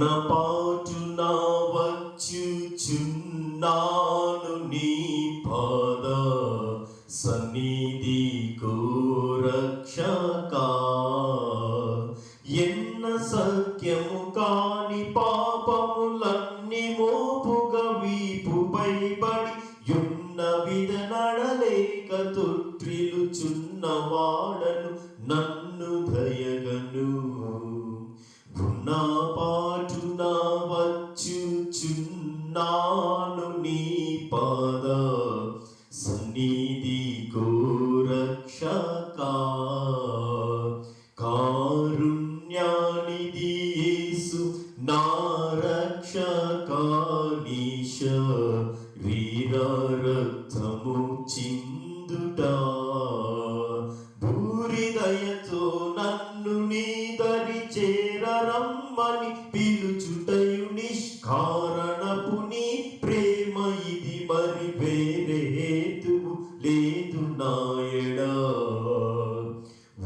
పాటున వచ్చుచున్నాను నీ పాద సన్నిధికు రక్షకా. ఎన్న సత్యము కాని పాపములన్నీ మోపుగా వీపుపై పడి యున్న విధ నడలేక తొట్టిల్లుచున్నవాడను నన్ను దయగను. నా పాటున వచ్చుచున్నాను నీ పాద సన్నిధికు రక్షకా. కారుణ్యానిధి యేసు నా రక్షకా, నీ శరీర రక్తము చిందుట భూరిదయతో నన్ను నీ దరి చేరరమ్మని పిలుచుటయు నిష్కారణపు నీ ప్రేమ ఇది, మరి వేరే హేతువు లేదు నాయడా.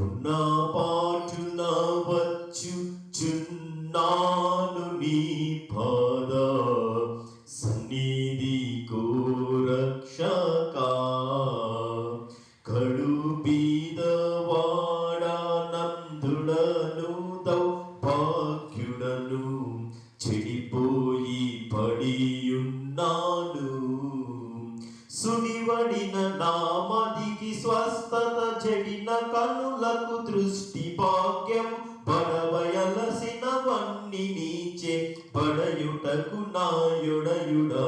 ఉన్న పాటున వచ్చుచున్నాను నీ పాద సన్నిధికు రక్షకా. కడు బీదవాడానందుడను దౌర్భాగ్యుడను చెడిపోయి పడియున్నాను. సుడివడిన నామదికి స్వస్థత, చెడిన కనులకు దృష్టి భాగ్యం, పడవయలసినవన్నీ నీచే పడయుటకు నాయుడయుడా